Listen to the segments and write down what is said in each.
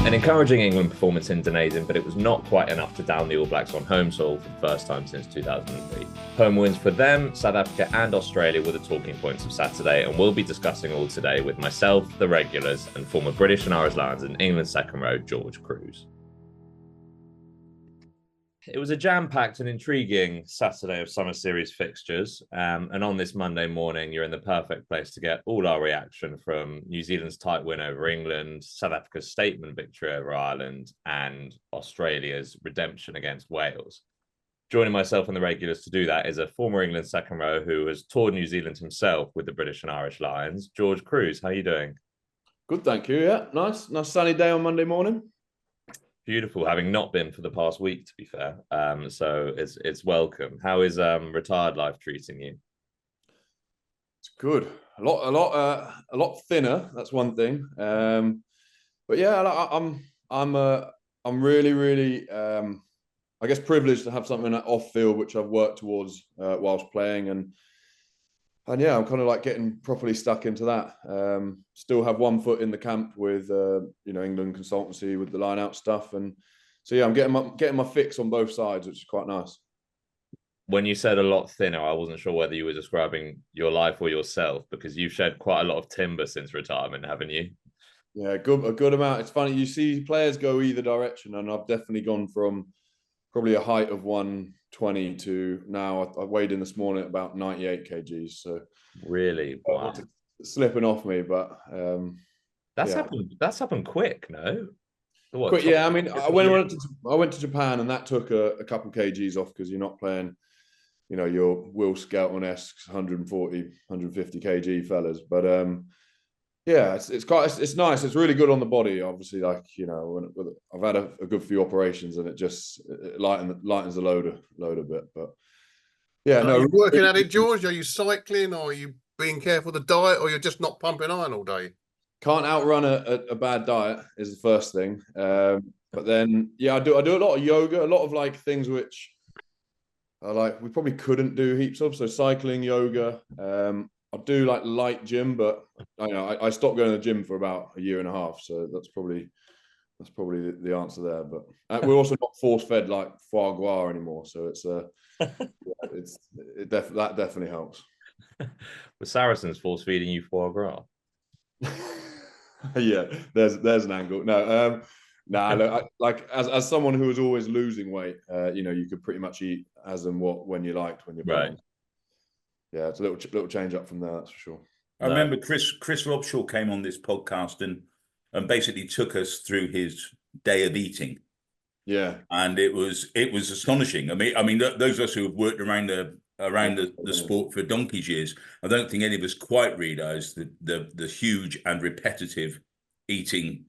An encouraging England performance in Dunedin, but it was not quite enough to down the All Blacks on home soil for the first time since 2003. Home wins for them, South Africa and Australia were the talking points of Saturday, and we'll be discussing all today with myself, the regulars, and former British and Irish Lions in England's second row, George Kruis. It was a jam-packed and intriguing Saturday of summer series fixtures. And on this Monday morning, you're in the perfect place to get all our reaction from New Zealand's tight win over England, South Africa's statement victory over Ireland, and Australia's redemption against Wales. Joining myself and the regulars to do that is a former England second row who has toured New Zealand himself with the British and Irish Lions, George Kruis. How are you doing? Good, thank you. Yeah, nice sunny day on Monday morning. Beautiful, having not been for the past week, to be fair. So it's welcome. How is retired life treating you? It's good. A lot thinner. That's one thing. But yeah, I'm really I guess privileged to have something off field which I've worked towards whilst playing, and yeah, I'm kind of like getting properly stuck into that. Still have one foot in the camp with England consultancy with the line out stuff, and so yeah, I'm getting my fix on both sides, which is quite nice. When you said a lot thinner, I wasn't sure whether you were describing your life or yourself, because you've shed quite a lot of timber since retirement, haven't you? Yeah, a good amount. It's funny, you see players go either direction, and I've definitely gone from probably a height of 120 to now I weighed in this morning at about 98 kgs. So really, wow, slipping off me, but that's happened quick, no? What, quick, yeah. I mean, I went to Japan, and that took a couple kgs off because you're not playing, your Will Skelton-esque 140, 150 kg fellas, but yeah, it's nice. It's really good on the body. Obviously, I've had a good few operations, and it lightens the load a bit. But yeah, Are you working at it, George? Are you cycling, or are you being careful with the diet, or you're just not pumping iron all day? Can't outrun a bad diet is the first thing. But then yeah, I do a lot of yoga, a lot of like things which I like we probably couldn't do heaps of. So cycling, yoga. I do like light gym, but I stopped going to the gym for about a year and a half. So that's probably the answer there. But we're also not force fed like foie gras anymore. So that definitely helps. The Saracens force feeding you foie gras. Yeah, there's an angle. No, look, like as someone who was always losing weight, you could pretty much eat as and when you liked when you're right. Yeah, it's a little change up from there, that's for sure. I remember Chris Robshaw came on this podcast and basically took us through his day of eating. Yeah, and it was astonishing. I mean, those of us who have worked around the sport for donkey's years, I don't think any of us quite realised the huge and repetitive eating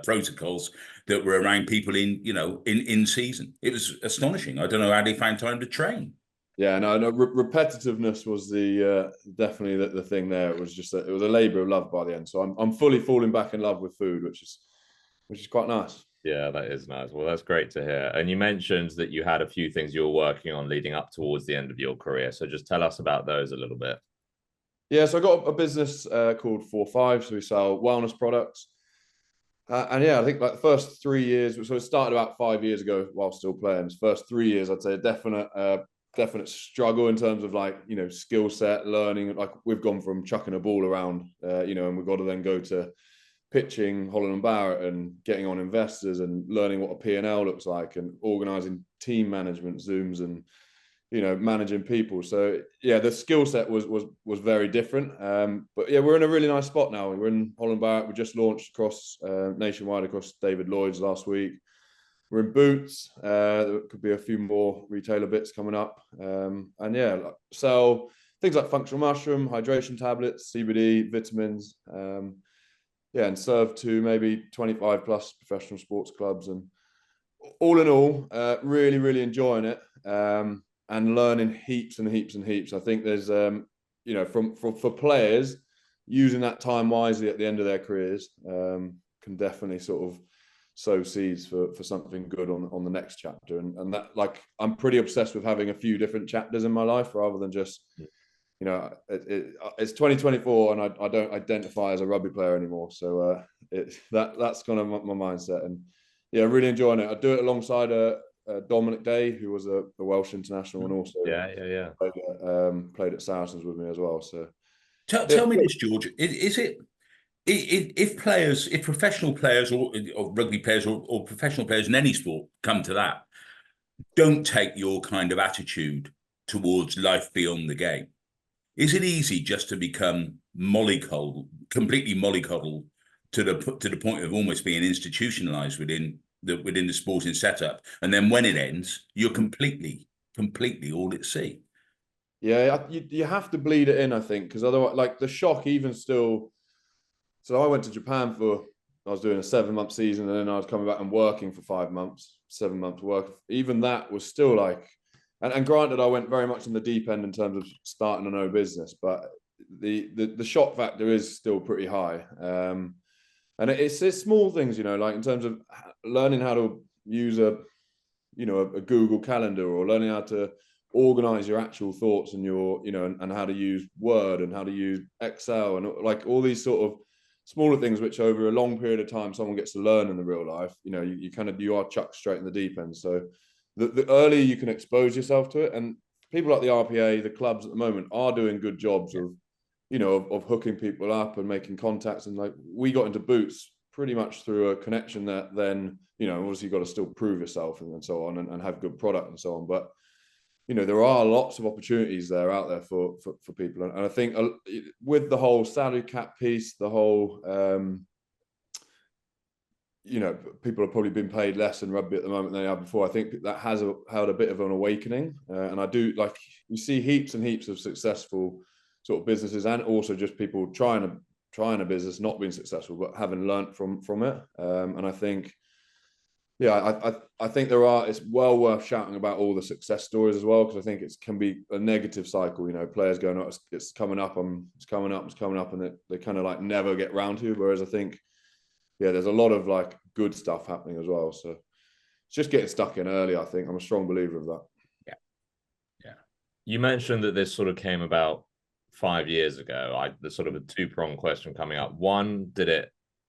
protocols that were around people in season. It was astonishing. I don't know how they found time to train. Yeah, no, repetitiveness was definitely the thing there. It was just it was a labour of love by the end. So I'm fully falling back in love with food, which is quite nice. Yeah, that is nice. Well, that's great to hear. And you mentioned that you had a few things you were working on leading up towards the end of your career. So just tell us about those a little bit. Yeah, so I got a business called 45. So we sell wellness products. And yeah, I think like the first 3 years, so it started about 5 years ago while still playing. The first 3 years, I'd say a definite struggle in terms of like, skill set, learning. Like we've gone from chucking a ball around, and we've got to then go to pitching Holland and Barrett and getting on investors and learning what a P&L looks like and organizing team management Zooms and, managing people. So yeah, the skill set was very different. But yeah, we're in a really nice spot now. We're in Holland and Barrett. We just launched across nationwide across David Lloyd's last week. We're in Boots. There could be a few more retailer bits coming up. And yeah, sell things like functional mushroom, hydration tablets, CBD, vitamins. And serve to maybe 25 plus professional sports clubs. And all in all, really, really enjoying it and learning heaps and heaps and heaps. I think there's, for players, using that time wisely at the end of their careers can definitely sort of sow seeds for something good on the next chapter. And that, like, I'm pretty obsessed with having a few different chapters in my life rather than just, it's 2024 and I don't identify as a rugby player anymore. So That's kind of my mindset, and yeah, really enjoying it. I do it alongside Dominic Day, who was a Welsh international, and also played at Saracens with me as well. So tell me this, George, is it if professional players or rugby players or professional players in any sport come to that, don't take your kind of attitude towards life beyond the game, is it easy just to become completely mollycoddled to the point of almost being institutionalized within the sporting setup, and then when it ends, you're completely all at sea? Yeah, you have to bleed it in, I think, because otherwise, like the shock, even still. So I went to Japan I was doing a 7-month season, and then I was coming back and working for 5 months, 7 months work. Even that was still like, and granted, I went very much in the deep end in terms of starting a no business, but the shock factor is still pretty high. And it's small things, like in terms of learning how to use a Google Calendar, or learning how to organize your actual thoughts and and how to use Word and how to use Excel, and like all these sort of smaller things which over a long period of time someone gets to learn in the real life. You are chucked straight in the deep end. So the earlier you can expose yourself to it, and people like the RPA, the clubs at the moment, are doing good jobs of hooking people up and making contacts. And like, we got into Boots pretty much through a connection that then, obviously you've got to still prove yourself and so on, and have good product and so on. But, there are lots of opportunities there out there for people. And I think with the whole salary cap piece, the whole, people have probably been paid less in rugby at the moment than they have before. I think that has had a bit of an awakening. And I do, like, you see heaps and heaps of successful sort of businesses, and also just people trying a business, not being successful, but having learnt from it. And I think, I think it's well worth shouting about all the success stories as well, because I think it can be a negative cycle. Players going, oh, it's coming up, it's coming up, and they kind of like never get round to. Whereas I think, there's a lot of like good stuff happening as well. So it's just getting stuck in early. I think I'm a strong believer of that. Yeah. You mentioned that this sort of came about 5 years ago. There's sort of a two-pronged question coming up. One,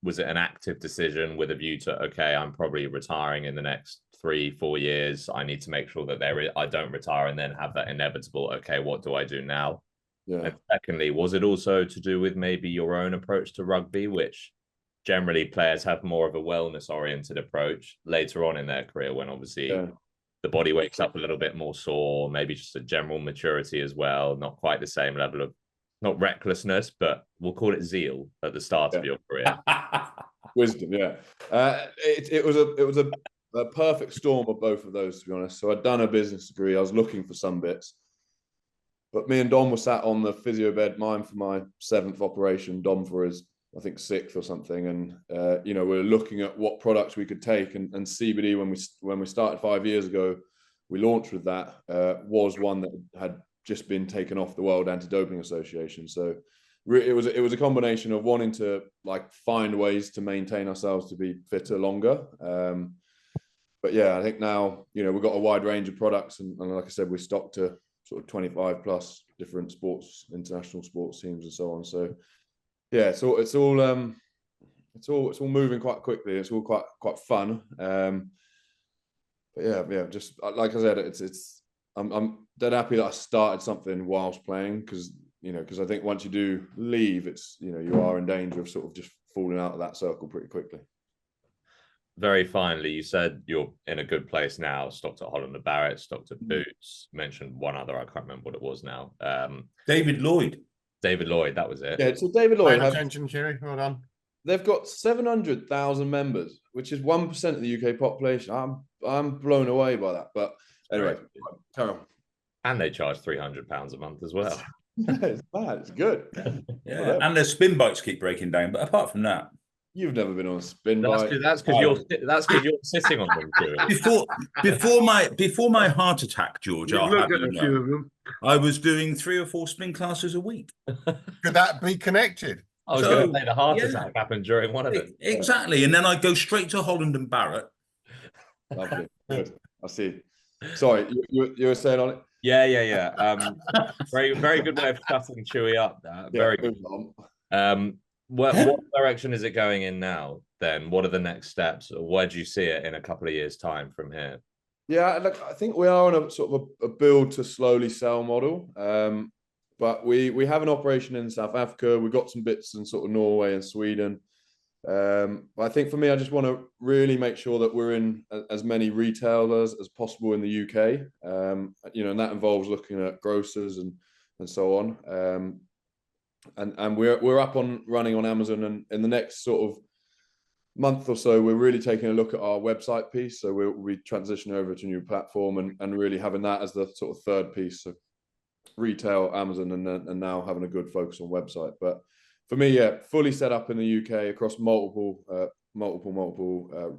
was it an active decision with a view to, okay, I'm probably retiring in the next 3-4 years. I need to make sure that I don't retire and then have that inevitable, okay, what do I do now? Yeah. And secondly, was it also to do with maybe your own approach to rugby, which generally players have more of a wellness-oriented approach later on in their career, when obviously the body wakes up a little bit more sore, maybe just a general maturity as well, not quite the same level of, not recklessness, but we'll call it zeal at the start of your career. Wisdom, yeah. It was a perfect storm of both of those, to be honest. So I'd done a business degree. I was looking for some bits. But me and Dom were sat on the physio bed, mine for my 7th operation, Dom for his, I think, 6th or something. And, we were looking at what products we could take. And CBD, when we started 5 years ago, we launched with that, was one that had just been taken off the World Anti-Doping Association. So it was a combination of wanting to like find ways to maintain ourselves to be fitter longer. But yeah, I think now, we've got a wide range of products, and like I said, we stocked to sort of 25 plus different international sports teams and so on. So yeah, it's all moving quite quickly. It's all quite fun. But yeah, just like I said, I'm dead happy that I started something whilst playing, because I think once you do leave, it's, you are in danger of sort of just falling out of that circle pretty quickly. Very finally, you said you're in a good place now. Stocked at Holland & Barrett, stocked at Boots. Mentioned one other, I can't remember what it was now. David Lloyd, that was it. Yeah, so David Lloyd. Attention, Kerry. Well done. They've got 700,000 members, which is 1% of the UK population. I'm blown away by that. But anyway, carry on. And they charge £300 a month as well. It's bad. It's good. Yeah. And their spin bikes keep breaking down. But apart from that, you've never been on a spin bike. That's because you're sitting on them. Before my heart attack, George, I was doing 3 or 4 spin classes a week. Could that be connected? I was going to say the heart attack happened during one of them. Exactly. And then I go straight to Holland & Barrett. Lovely. Good. I see. Sorry, you were saying on it? Yeah. Very, very good way of shutting Chewy up. Very good. what direction is it going in now? Then what are the next steps? Or where do you see it in a couple of years' time from here? Yeah, look, I think we are on a sort of a build to slowly sell model. But we have an operation in South Africa. We've got some bits in sort of Norway and Sweden. But I think for me, I just want to really make sure that we're in as many retailers as possible in the UK. And that involves looking at grocers and so on. And we're up on running on Amazon, and in the next sort of month or so, we're really taking a look at our website piece. So we'll be transitioning over to a new platform and really having that as the sort of third piece. So retail, Amazon, and now having a good focus on website. But for me, yeah, fully set up in the UK across multiple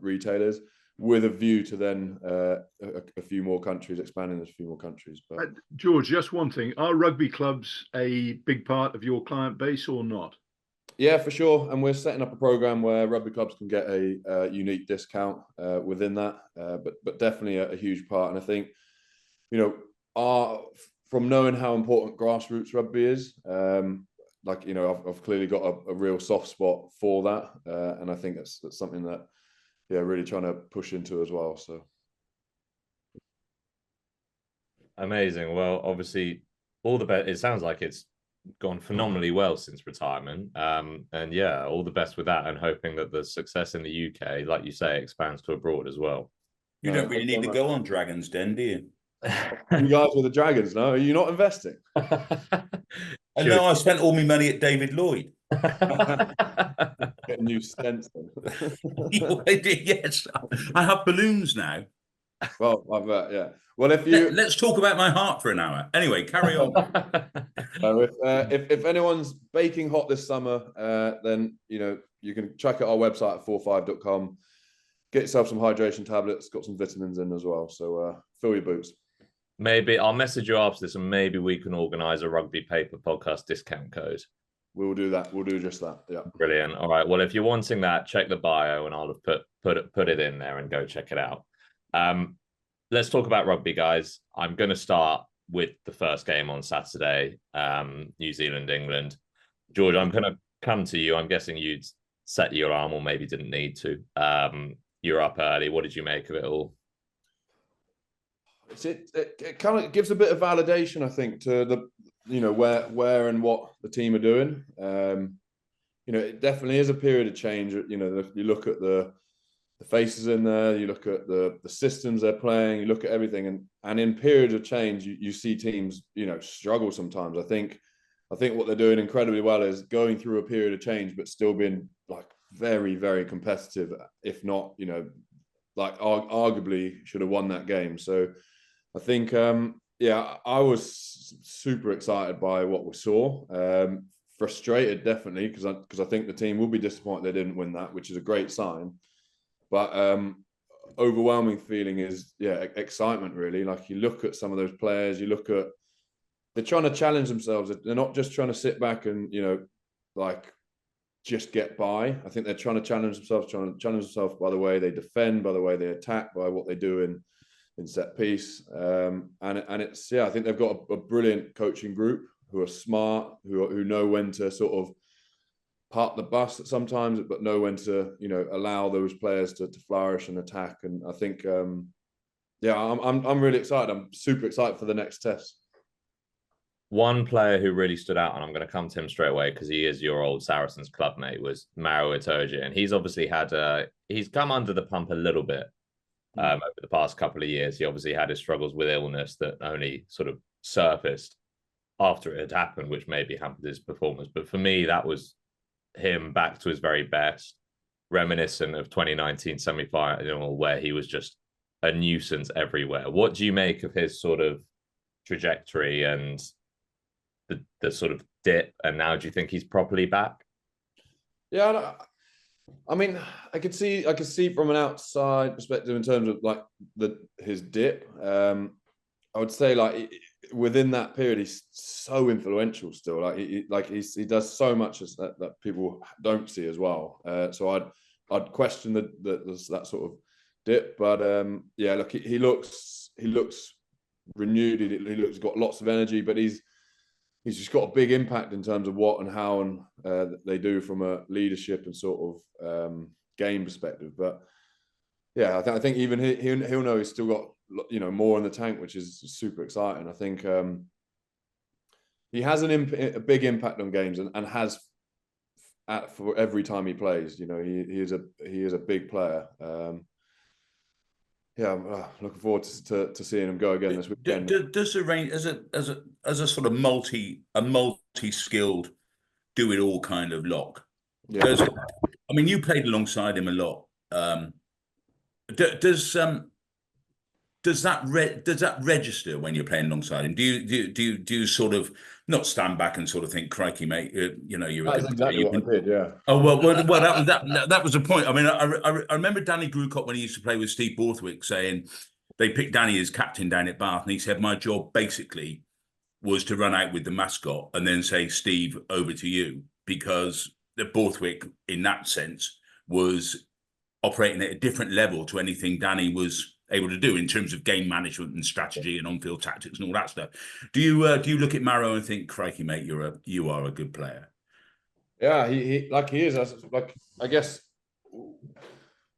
retailers, with a view to then a few more countries, expanding a few more countries. But George, just one thing: are rugby clubs a big part of your client base or not? Yeah, for sure. And we're setting up a program where rugby clubs can get a unique discount within that, but definitely a huge part. And I think, from knowing how important grassroots rugby is, I've clearly got a real soft spot for that, and I think that's something that, really trying to push into as well. So amazing. Well, obviously, all the best. It sounds like it's gone phenomenally well since retirement, and yeah, all the best with that, and hoping that the success in the UK, like you say, expands to abroad as well. You don't really need to go on Dragon's Den, do you? You guys with the Dragons, no? Are you not investing? I know I spent all my money at David Lloyd. Get a new stents. Yes, I have balloons now. Well, yeah. Well, if you let's talk about my heart for an hour. Anyway, carry on. If anyone's baking hot this summer, then you can check out our website at 45.com. Get yourself some hydration tablets. Got some vitamins in as well. So fill your boots. Maybe I'll message you after this, and maybe we can organise a Rugby Paper podcast discount code. We'll do that. We'll do just that. Yeah. Brilliant. All right. Well, if you're wanting that, check the bio, and I'll have put it in there and go check it out. Let's talk about rugby, guys. I'm going to start with the first game on Saturday, New Zealand, England. George, I'm going to come to you. I'm guessing you'd set your alarm, or maybe didn't need to. You're up early. What did you make of it all? It kind of gives a bit of validation, I think, to the where and what the team are doing. It definitely is a period of change. You look at the faces in there, you look at the systems they're playing, you look at everything, and in periods of change, you see teams struggle sometimes. I think what they're doing incredibly well is going through a period of change, but still being like very, very competitive. If not, arguably should have won that game. So I think, I was super excited by what we saw. Frustrated, definitely, because I think the team will be disappointed they didn't win that, which is a great sign. But overwhelming feeling is, excitement, really. Like, you look at some of those players, they're trying to challenge themselves. They're not just trying to sit back and, just get by. I think they're trying to challenge themselves by the way they defend, by the way they attack, by what they do in set piece. And it's, I think they've got a brilliant coaching group who are smart, who know when to sort of park the bus sometimes, but know when to, allow those players to flourish and attack. And I think, I'm really excited. I'm super excited for the next test. One player who really stood out, and I'm going to come to him straight away because he is your old Saracens club mate, was Maro Itoje. And he's obviously he's come under the pump a little bit over the past couple of years. He obviously had his struggles with illness that only sort of surfaced after it had happened, which maybe hampered his performance. But for me, that was him back to his very best, reminiscent of 2019 semi-final, where he was just a nuisance everywhere. What do you make of his sort of trajectory and the sort of dip? And now do you think he's properly back? Yeah, I mean, I could see from an outside perspective in terms of like his dip. I would say, like, within that period, he's so influential still. Like he does so much that people don't see as well. So I'd question that sort of dip. But look, he looks renewed. He looks got lots of energy. But he's he's just got a big impact in terms of what and how and they do from a leadership and sort of game perspective. But yeah, I think even he'll know he's still got, you know, more in the tank, which is super exciting. I think he has a big impact on games and has for every time he plays. You know, he is a big player. Yeah, I'm looking forward to seeing him go again this weekend. Does the range as a sort of multi-skilled, do it all kind of lock? Yeah. I mean, you played alongside him a lot. Does that register when you're playing alongside him? Do you sort of not stand back and sort of think, "Crikey, mate, you know, you're That's exactly what I did." Yeah. Oh well, that was the point. I mean, I remember Danny Grewcott when he used to play with Steve Borthwick saying they picked Danny as captain down at Bath, and he said my job basically was to run out with the mascot and then say, "Steve, over to you," because the Borthwick, in that sense, was operating at a different level to anything Danny was able to do in terms of game management and strategy and on-field tactics and all that stuff. Do you look at Maro and think, "Crikey, mate, you are a good player"? Yeah, he is. Like, I guess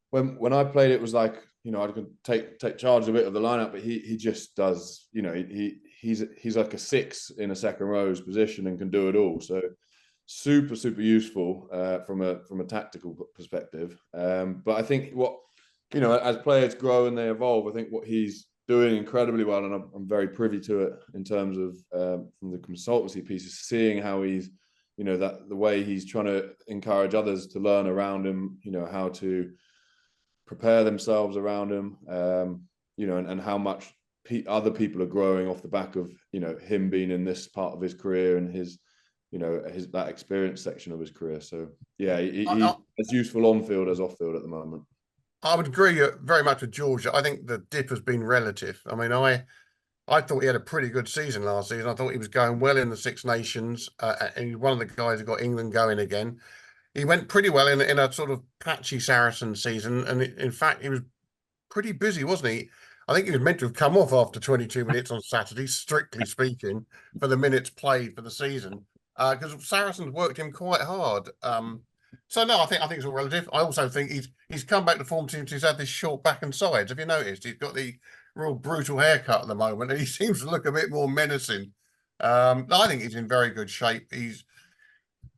when I played, it was like, you know, I could take charge a bit of the lineup, but he just does, you know, he's like a 6 in a second row's position and can do it all. So super useful from a tactical perspective. But I think what, you know, as players grow and they evolve, I think what he's doing incredibly well, and I'm very privy to it in terms of from the consultancy pieces, seeing how he's, you know, that the way he's trying to encourage others to learn around him, you know, how to prepare themselves around him, you know, and how much other people are growing off the back of, you know, him being in this part of his career and his, you know, that experience section of his career. So yeah, he's as useful on field as off field at the moment. I would agree very much with George. I think the dip has been relative. I mean, I thought he had a pretty good season last season. I thought he was going well in the Six Nations, and he's one of the guys who got England going again. He went pretty well in a sort of patchy Saracen season, and in fact, he was pretty busy, wasn't he? I think he was meant to have come off after 22 minutes on Saturday, strictly speaking, for the minutes played for the season, because Saracens worked him quite hard. So no, I think it's all relative. I also think he's come back to form since he's had this short back and sides. Have you noticed? He's got the real brutal haircut at the moment, and he seems to look a bit more menacing. I think he's in very good shape.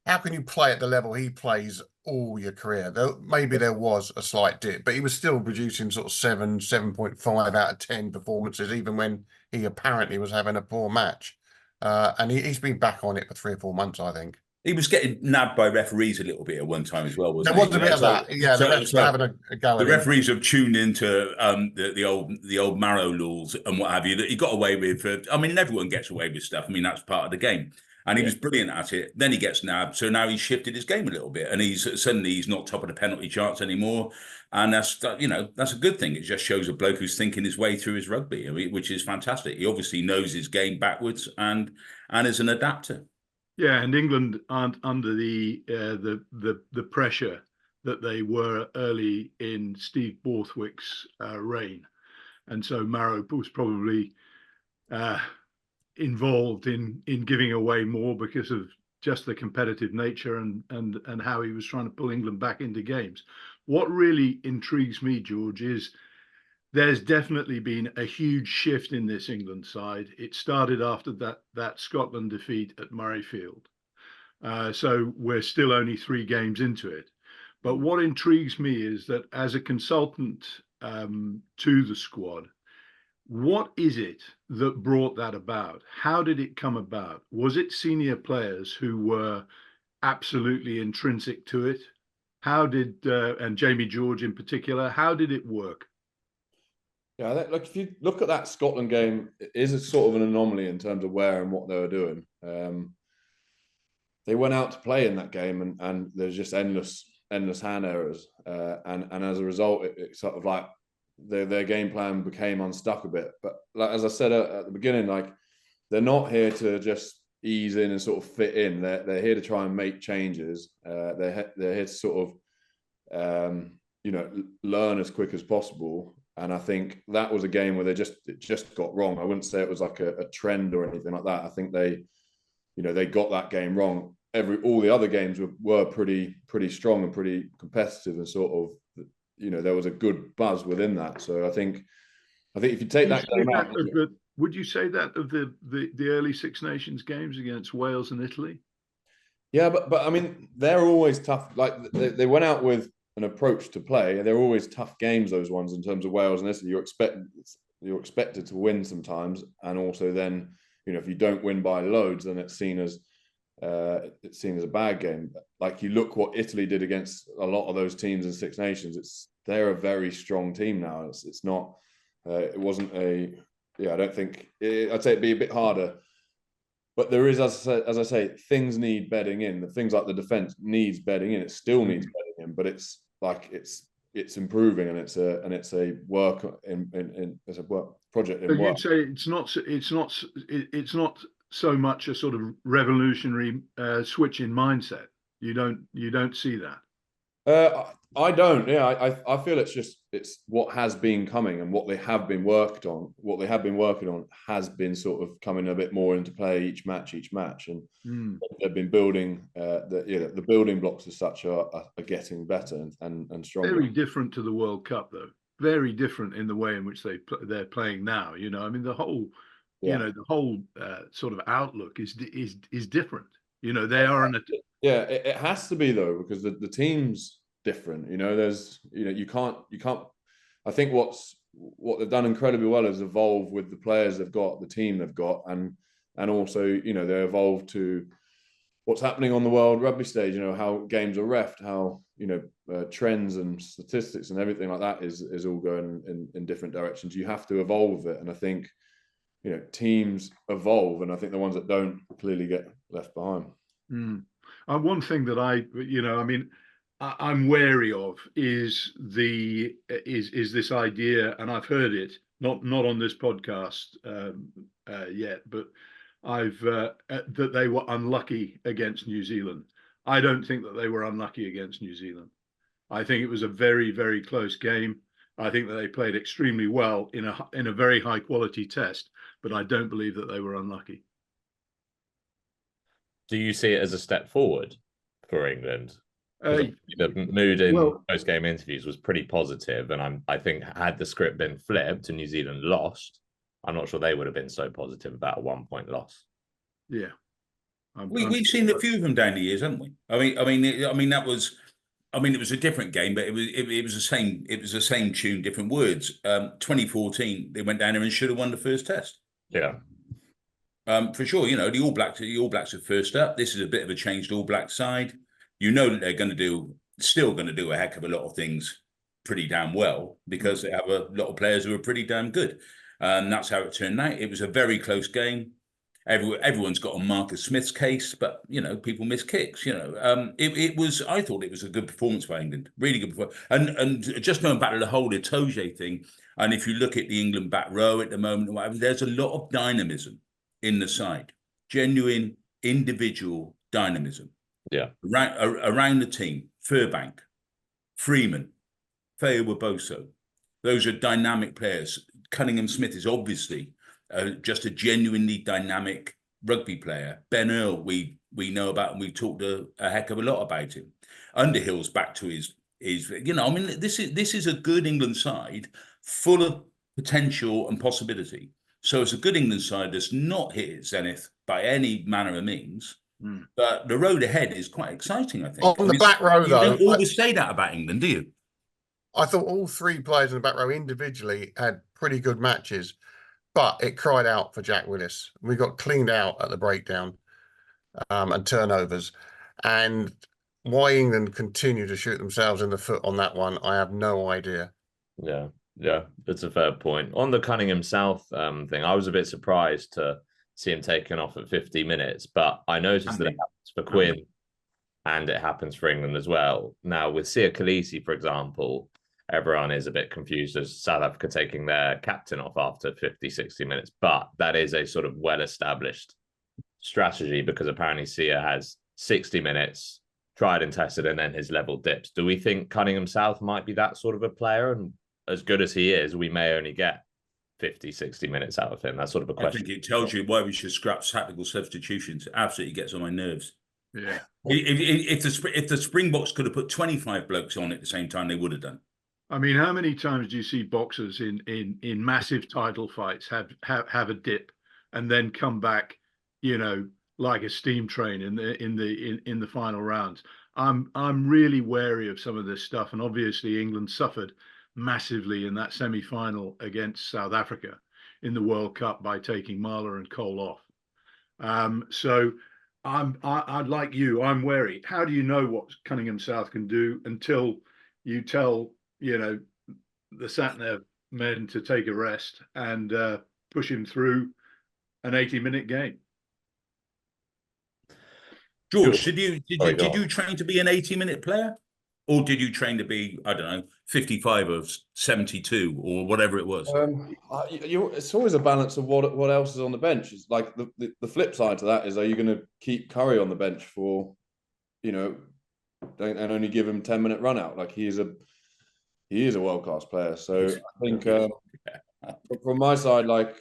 How can you play at the level he plays all your career? Maybe there was a slight dip, but he was still producing sort of 7.5 out of 10 performances, even when he apparently was having a poor match. And he's been back on it for 3 or 4 months, I think. He was getting nabbed by referees a little bit at one time as well, wasn't there he? There was a bit of that. Yeah, the refs were having a go at him. The referees have tuned into the old Maro laws and what have you that he got away with. I mean, everyone gets away with stuff. I mean, that's part of the game. And he was brilliant at it. Then he gets nabbed. So now he's shifted his game a little bit. And he's not top of the penalty charts anymore. And that's a good thing. It just shows a bloke who's thinking his way through his rugby, which is fantastic. He obviously knows his game backwards and is an adapter. Yeah, and England aren't under the pressure that they were early in Steve Borthwick's reign. And so Maro was probably involved in giving away more because of just the competitive nature and how he was trying to pull England back into games. What really intrigues me, George, is there's definitely been a huge shift in this England side. It started after that Scotland defeat at Murrayfield. So we're still only 3 games into it. But what intrigues me is that as a consultant to the squad, what is it that brought that about? How did it come about? Was it senior players who were absolutely intrinsic to it? How did, and Jamie George in particular, how did it work? Yeah, look, if you look at that Scotland game, it is a sort of an anomaly in terms of where and what they were doing. They went out to play in that game, and there's just endless hand errors, and as a result, it sort of like their game plan became unstuck a bit. But like, as I said at the beginning, like, they're not here to just ease in and sort of fit in. They're here to try and make changes. They're here to sort of learn as quick as possible. And I think that was a game where it just got wrong. I wouldn't say it was like a trend or anything like that. I think they they got that game wrong. All the other games were pretty strong and pretty competitive, and sort of, there was a good buzz within that. So I think if you take that game out, would you say that of the early Six Nations games against Wales and Italy? Yeah, but I mean, they're always tough. Like they went out with an approach to play. They're always tough games, those ones, in terms of Wales and Italy. You're expected to win sometimes, and also then, if you don't win by loads, then it's seen as a bad game. Like, you look what Italy did against a lot of those teams in Six Nations. They're a very strong team now. It's not. It wasn't a. Yeah, I don't think. I'd say it'd be a bit harder. But there is, as I say, things need bedding in. The things like the defense needs bedding in. It still needs bedding in, but it's improving, and it's a work it's a work project in work. You'd say it's not so much a sort of revolutionary switch in mindset. You don't see that. I don't. Yeah, I feel it's what has been coming, and what they have been working on has been sort of coming a bit more into play each match, and they've been building. The building blocks as such are getting better and stronger. Very different to the World Cup, though. Very different in the way in which they're playing now. I mean, the whole sort of outlook is different. They are in a. Yeah, it has to be, though, because the team's different. There's you can't. I think what they've done incredibly well is evolve with the players they've got, the team they've got, and also they evolve to what's happening on the world rugby stage. How games are reffed, how trends and statistics and everything like that is all going in different directions. You have to evolve with it, and I think teams evolve, and I think the ones that don't clearly get left behind. One thing that I'm wary of is this idea, and I've heard it not on this podcast yet, but that they were unlucky against New Zealand. I don't think that they were unlucky against New Zealand. I think it was a very, very close game. I think that they played extremely well in a very high quality test, but I don't believe that they were unlucky. Do you see it as a step forward for England? The mood in post-game interviews was pretty positive, and I think had the script been flipped and New Zealand lost, I'm not sure they would have been so positive about a 1-point loss. Yeah, we've seen a few of them down the years, haven't we? I mean that was. I mean, it was a different game, but it was the same. It was the same tune, different words. 2014, they went down there and should have won the first test. Yeah. For sure, the All Blacks are first up. This is a bit of a changed All Black side. That they're still going to do a heck of a lot of things pretty damn well, because they have a lot of players who are pretty damn good. And that's how it turned out. It was a very close game. Everyone's got on Marcus Smith's case, but people miss kicks. I thought it was a good performance by England, really good performance. And just going back to the whole Itoje thing, and if you look at the England back row at the moment, there's a lot of dynamism in the side, genuine individual dynamism. Yeah, around the team. Furbank, Freeman, Feo-Waboso, those are dynamic players. Cunningham Smith is obviously just a genuinely dynamic rugby player. Ben Earl, we know about, and we've talked a heck of a lot about him. Underhill's back to his this is a good England side full of potential and possibility. So it's a good England side that's not hit its zenith by any manner of means. But the road ahead is quite exciting, I think. On the back row, though, you don't always say that about England, do you? I thought all three players in the back row individually had pretty good matches, but it cried out for Jack Willis. We got cleaned out at the breakdown and turnovers. And why England continue to shoot themselves in the foot on that one, I have no idea. Yeah, that's a fair point. On the Cunningham South thing, I was a bit surprised to see him taken off at 50 minutes, but I noticed that it happens for Quinn and it happens for England as well. Now, with Sia Khaleesi, for example, everyone is a bit confused as South Africa taking their captain off after 50, 60 minutes, but that is a sort of well-established strategy, because apparently Sia has 60 minutes, tried and tested, and then his level dips. Do we think Cunningham South might be that sort of a player? And as good as he is, we may only get 50, 60 minutes out of him? That's sort of a question. I think it tells you why we should scrap tactical substitutions. It absolutely gets on my nerves. Yeah. If the Springboks could have put 25 blokes on at the same time, they would have done. I mean, how many times do you see boxers in massive title fights have a dip and then come back, you know, like a steam train in the final rounds? I'm really wary of some of this stuff, and obviously England suffered massively in that semi-final against South Africa in the World Cup by taking Marler and Cole off. So I'd like you. I'm wary. How do you know what Cunningham South can do until you tell, you know, the Satnav men to take a rest and push him through an 80-minute game? George, did you train to be an 80-minute player, or did you train to be, I don't know, 55 of 72 or whatever it was? It's always a balance of what else is on the bench. It's like the flip side to that is, are you going to keep Curry on the bench for, you know, and only give him 10-minute run out? Like he is a world-class player. So I think from my side, like,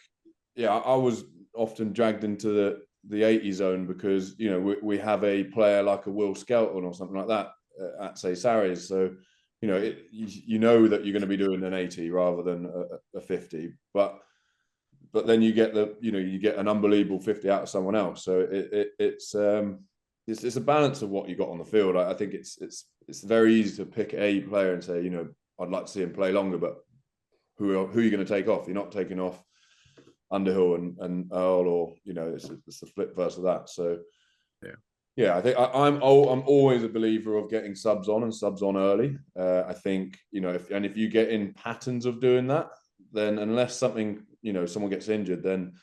yeah, I was often dragged into the 80 zone because, you know, we have a player like a Will Skelton or something like that at, say, Sarries. So, you know, you know that you're going to be doing an 80 rather than a 50. But then you get you get an unbelievable 50 out of someone else. So it's a balance of what you got on the field. I think it's very easy to pick a player and say, you know, I'd like to see him play longer, but who are you going to take off? You're not taking off Underhill and Earl, or, you know, it's the flip verse of that. So yeah, I think I'm always a believer of getting subs on and subs on early. I think, you know, if you get in patterns of doing that, then unless someone gets injured, then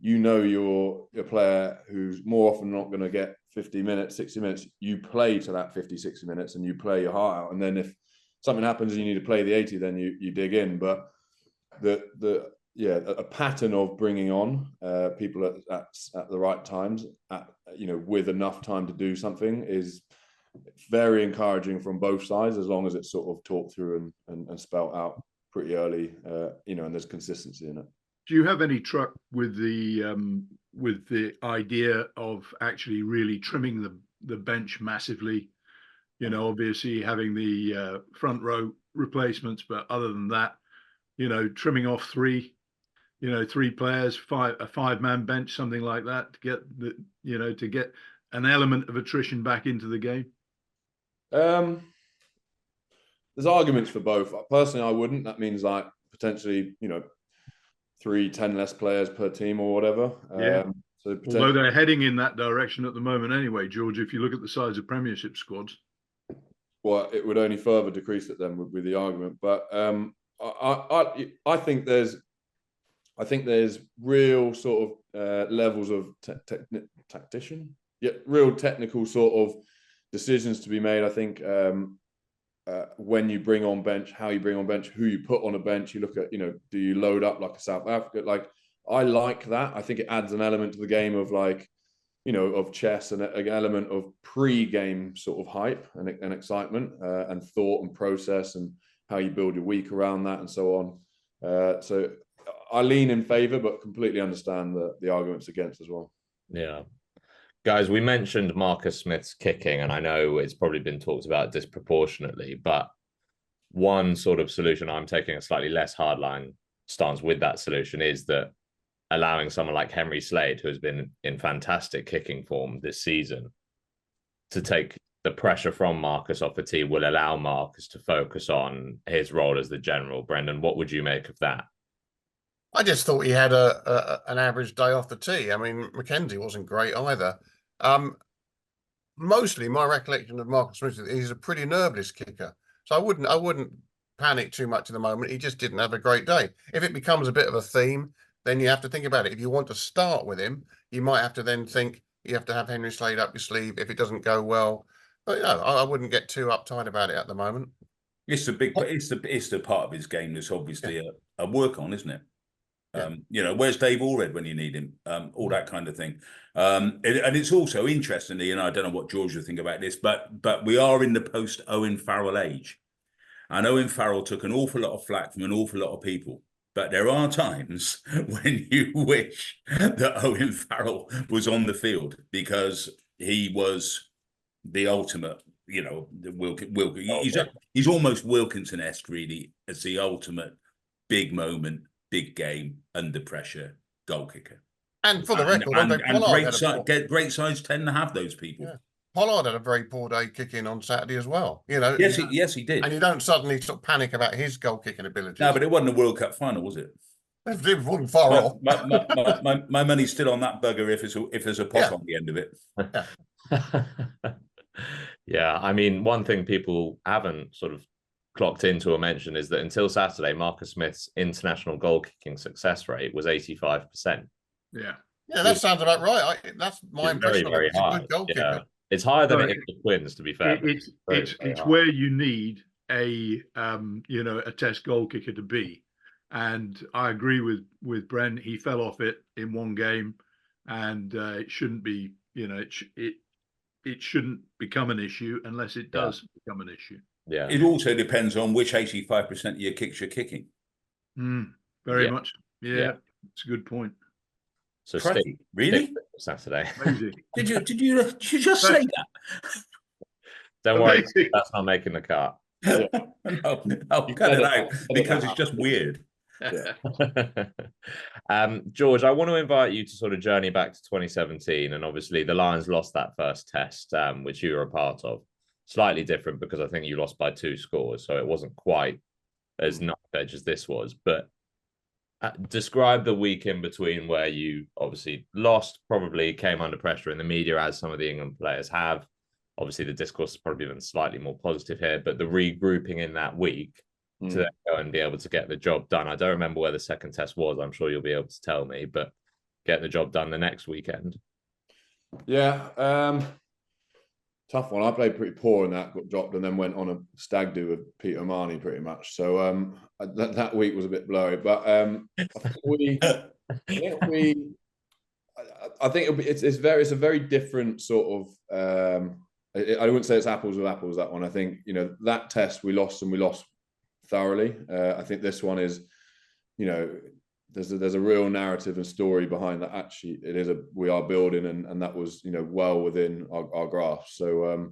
you know you're a player who's more often not going to get 50 minutes, 60 minutes. You play to that 50, 60 minutes and you play your heart out. And then if something happens and you need to play the 80, then you dig in. But a pattern of bringing on people at the right times, with enough time to do something, is very encouraging from both sides, as long as it's sort of talked through and spelt out pretty early, and there's consistency in it. Do you have any truck with the idea of actually really trimming the bench massively? You know, obviously having the front row replacements, but other than that, you know, trimming off three players, a 5-man bench, something like that, to get an element of attrition back into the game. There's arguments for both. Personally, I wouldn't. That means like potentially, 3-10 less players per team or whatever. Yeah. Although they're heading in that direction at the moment anyway, George, if you look at the size of Premiership squads. Well, it would only further decrease it then with the argument. But I think there's real sort of levels of tactician, real technical sort of decisions to be made. I think when you bring on bench, how you bring on bench, who you put on a bench, you look at, do you load up like a South Africa? Like, I like that. I think it adds an element to the game of like, of chess, and an element of pre-game sort of hype and excitement and thought and process, and how you build your week around that and so on. So I lean in favour, but completely understand the arguments against as well. Yeah. Guys, we mentioned Marcus Smith's kicking, and I know it's probably been talked about disproportionately, but one sort of solution, I'm taking a slightly less hardline stance with that solution, is that allowing someone like Henry Slade, who has been in fantastic kicking form this season, to take the pressure from Marcus off the tee will allow Marcus to focus on his role as the general. Brendan, what would you make of that? I just thought he had an average day off the tee. I mean, Mackenzie wasn't great either. Mostly my recollection of Marcus Smith is he's a pretty nerveless kicker. So I wouldn't panic too much at the moment. He just didn't have a great day. If it becomes a bit of a theme, then you have to think about it. If you want to start with him, you might have to then think you have to have Henry Slade up your sleeve if it doesn't go well. But I wouldn't get too uptight about it at the moment. It's the part of his game that's obviously a work on, isn't it? Where's Dave Allred when you need him? All that kind of thing. And it's also interestingly, and I don't know what George would think about this, but we are in the post-Owen Farrell age. And Owen Farrell took an awful lot of flack from an awful lot of people but there are times when you wish that Owen Farrell was on the field, because he was the ultimate, you know, he's almost Wilkinson-esque, really, as the ultimate big moment, big game, under pressure goal kicker. And for the record, great sides tend to have those people. Yeah. Pollard had a very poor day kicking on Saturday as well. You know, yes, he did. And you don't suddenly sort of panic about his goal kicking abilities. No, but it wasn't a World Cup final, was it? It wasn't far off. My money's still on that bugger if there's a pot on the end of it. Yeah. Yeah, I mean, one thing people haven't sort of clocked into or mentioned is that until Saturday, Marcus Smith's international goal kicking success rate was 85%. Yeah. Yeah, that sounds about right. That's my impression. Very, very high. A good goal yeah. kicker. It's higher than it is the Twins, to be fair. It's where you need a a test goal kicker to be, and I agree with Brent. He fell off it in one game, and it shouldn't be. It shouldn't become an issue unless it does become an issue. Yeah. It also depends on which 85% of your kicks you're kicking. Very much. Yeah, it's a good point. So really? Saturday. Did you just say that? Don't worry, that's not making the cut. No, cut it out because it's just weird. George, I want to invite you to sort of journey back to 2017, and obviously the Lions lost that first test, which you were a part of. Slightly different because I think you lost by 2 scores, so it wasn't quite as knife-edge as this was, but describe the week in between where you obviously lost, probably came under pressure in the media, as some of the England players have. Obviously, the discourse has probably been slightly more positive here, but the regrouping in that week to then go and be able to get the job done. I don't remember where the second test was. I'm sure you'll be able to tell me, but get the job done the next weekend. Yeah. Tough one. I played pretty poor in that, got dropped, and then went on a stag do with Peter Marnie pretty much. So that week was a bit blurry, but I think it's a very different sort of. I wouldn't say it's apples with apples, that one. I think that test we lost, and we lost thoroughly. I think this one is, there's a real narrative and story behind that. Actually, we are building, and that was well within our grasp. So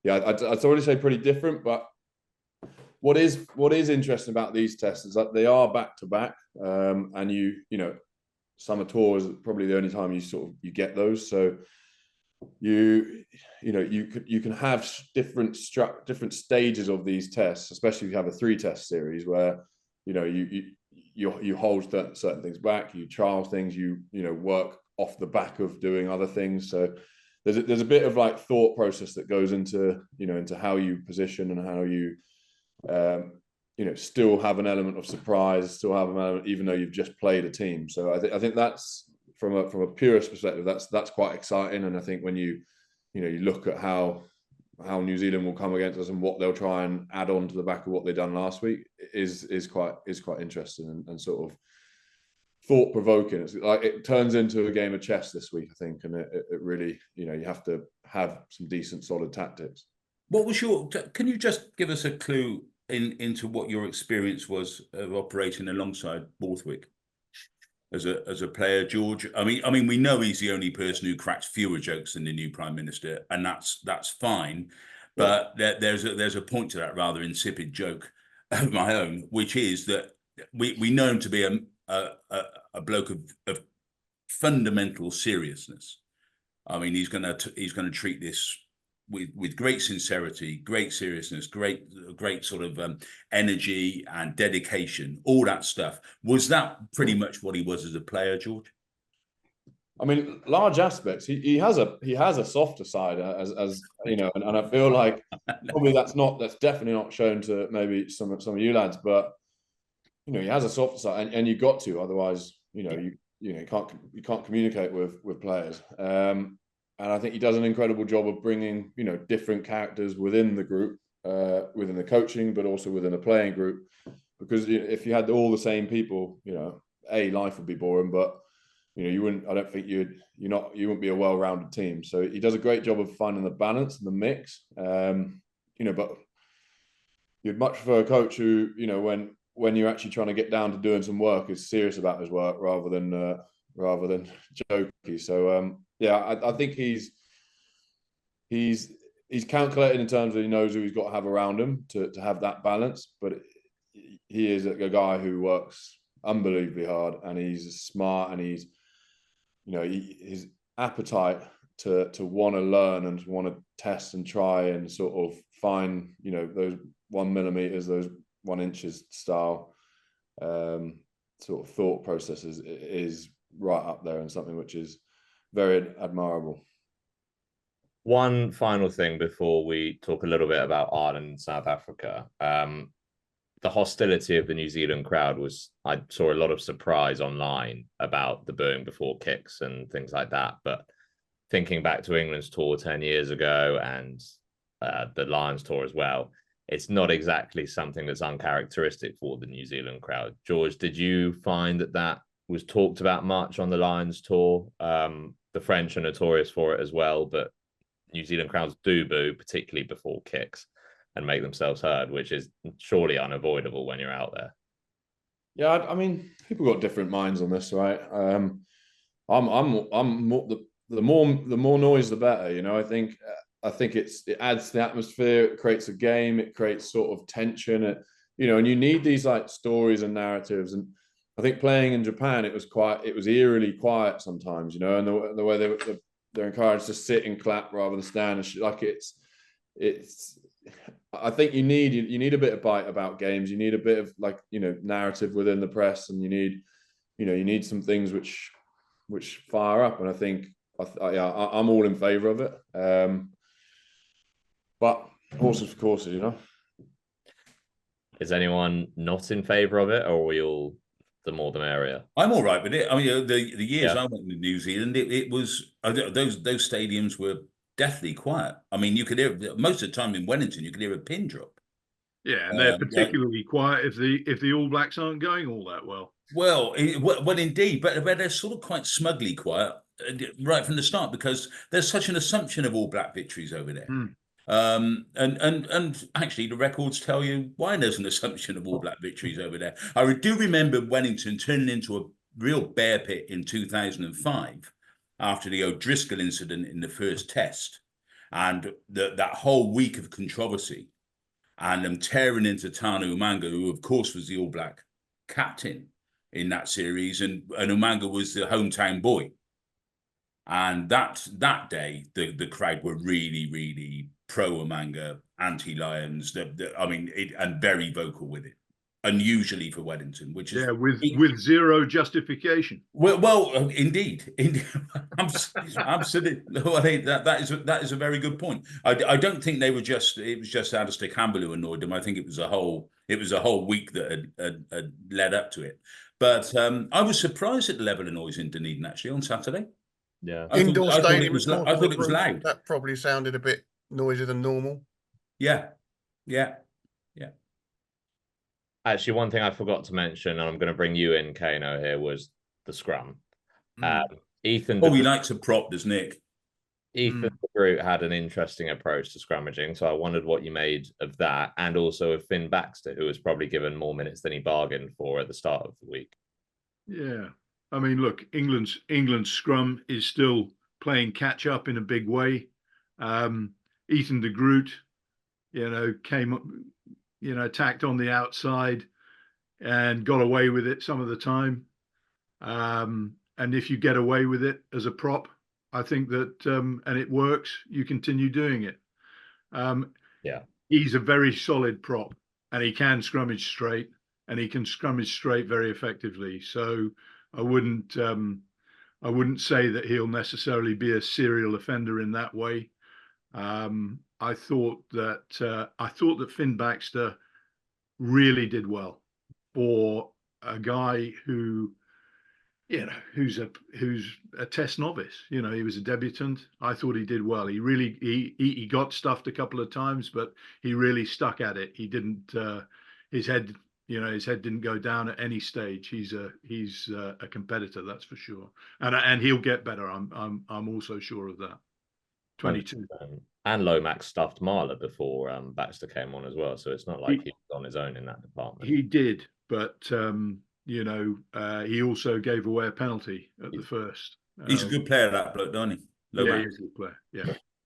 I'd already say pretty different. But what is interesting about these tests is that they are back to back, and summer tour is probably the only time you get those. So you can have different stages of these tests, especially if you have a 3-test series where you hold certain things back, you trial things, you work off the back of doing other things. So there's a bit of like thought process that goes into how you position and how you still have an element of surprise, still have an element even though you've just played a team. So I think that's from a purist perspective, that's quite exciting. And I think when you look at how New Zealand will come against us and what they'll try and add on to the back of what they've done last week is quite interesting and sort of thought provoking. It's like it turns into a game of chess this week, I think, and it really you have to have some decent solid tactics. Can you just give us a clue into what your experience was of operating alongside Borthwick as a player, George? I mean, we know he's the only person who cracks fewer jokes than the new Prime Minister, and that's fine. But there's a point to that rather insipid joke of my own, which is that we know him to be a bloke of fundamental seriousness. I mean, he's going to treat this with great sincerity, great seriousness, great sort of energy and dedication, all that stuff. Was that pretty much what he was as a player, George? I mean, large aspects. He has a softer side, as and I feel like probably that's definitely not shown to maybe some of you lads, but he has a softer side, and you got to, otherwise you can't communicate with players. And I think he does an incredible job of bringing, different characters within the group, within the coaching, but also within the playing group. Because if you had all the same people, life would be boring. But you wouldn't. I don't think you wouldn't be a well-rounded team. So he does a great job of finding the balance and the mix. But you'd much prefer a coach who, when when you're actually trying to get down to doing some work, is serious about his work rather than jokey. So yeah, I think he's calculated in terms of he knows who he's got to have around him to have that balance. But he is a guy who works unbelievably hard, and he's smart, and he's, you know, his appetite to want to learn and to want to test and try and sort of find, you know, those 1 millimeters, those 1 inches style sort of thought processes is right up there, and something which is very admirable. One final thing before we talk a little bit about Ireland and South Africa. The hostility of the New Zealand crowd I saw a lot of surprise online about the booing before kicks and things like that. But thinking back to England's tour 10 years ago and the Lions tour as well, it's not exactly something that's uncharacteristic for the New Zealand crowd. George, did you find that was talked about much on the Lions tour? The French are notorious for it as well, but New Zealand crowds do boo, particularly before kicks, and make themselves heard, which is surely unavoidable when you're out there. Yeah, I mean, people got different minds on this, right? I'm more, the more noise, the better. You know, I think it adds to the atmosphere. It creates a game. It creates sort of tension. You know, and you need these like stories and narratives. And I think playing in Japan, it was eerily quiet sometimes. You know, and the way they're encouraged to sit and clap rather than stand. And like it's. I think you need a bit of bite about games. You need a bit of, like, you know, narrative within the press, and you need some things which fire up. And I think I'm all in favour of it. But horses for courses, you know. Is anyone not in favour of it, or are we all the more the merrier? I'm all right with it. I mean, the years I went to New Zealand, it was those stadiums were deathly quiet. I mean, you could hear most of the time in Wellington, you could hear a pin drop. Yeah, and they're particularly quiet if the All Blacks aren't going all that well. Well, indeed, but they're sort of quite smugly quiet right from the start, because there's such an assumption of All Black victories over there. And actually, the records tell you why there's an assumption of All Black victories over there. I do remember Wellington turning into a real bear pit in 2005 after the O'Driscoll incident in the first test, and that whole week of controversy, and them tearing into Tanu Umanga, who of course was the All Black captain in that series, and Umanga was the hometown boy. And that day, the crowd were really, really pro Umanga, anti Lions. And very vocal with it, unusually for Wellington, which is with zero justification. Well, indeed, absolutely. That is a very good point. I don't think it was just Alistair Campbell who annoyed them. I think it was a whole week that had led up to it. But I was surprised at the level of noise in Dunedin actually on Saturday. Yeah, indoor stadium. I thought it was loud. That probably sounded a bit noisier than normal. Yeah. Actually, one thing I forgot to mention, and I'm going to bring you in, Kano, here, was the scrum. Ethan. He likes a prop, does Nick? Ethan de Groot had an interesting approach to scrummaging, so I wondered what you made of that, and also of Finn Baxter, who was probably given more minutes than he bargained for at the start of the week. Yeah, I mean, look, England's scrum is still playing catch up in a big way. Ethan de Groot, came up, attacked on the outside and got away with it some of the time. And if you get away with it as a prop, I think that, and it works, you continue doing it. He's a very solid prop, and he can scrummage straight, and he can scrummage straight very effectively. So I wouldn't say that he'll necessarily be a serial offender in that way. I thought that Finn Baxter really did well for a guy who, who's a test novice. He was a debutant. I thought he did well. He got stuffed a couple of times, but he really stuck at it. He didn't. His head didn't go down at any stage. He's a competitor, that's for sure. And he'll get better. I'm also sure of that. 22. And Lomax stuffed Marler before Baxter came on as well. So it's not like he was on his own in that department. He did. but he also gave away a penalty at the first. He's a good player, that bloke, don't he? Yeah, he's a good player.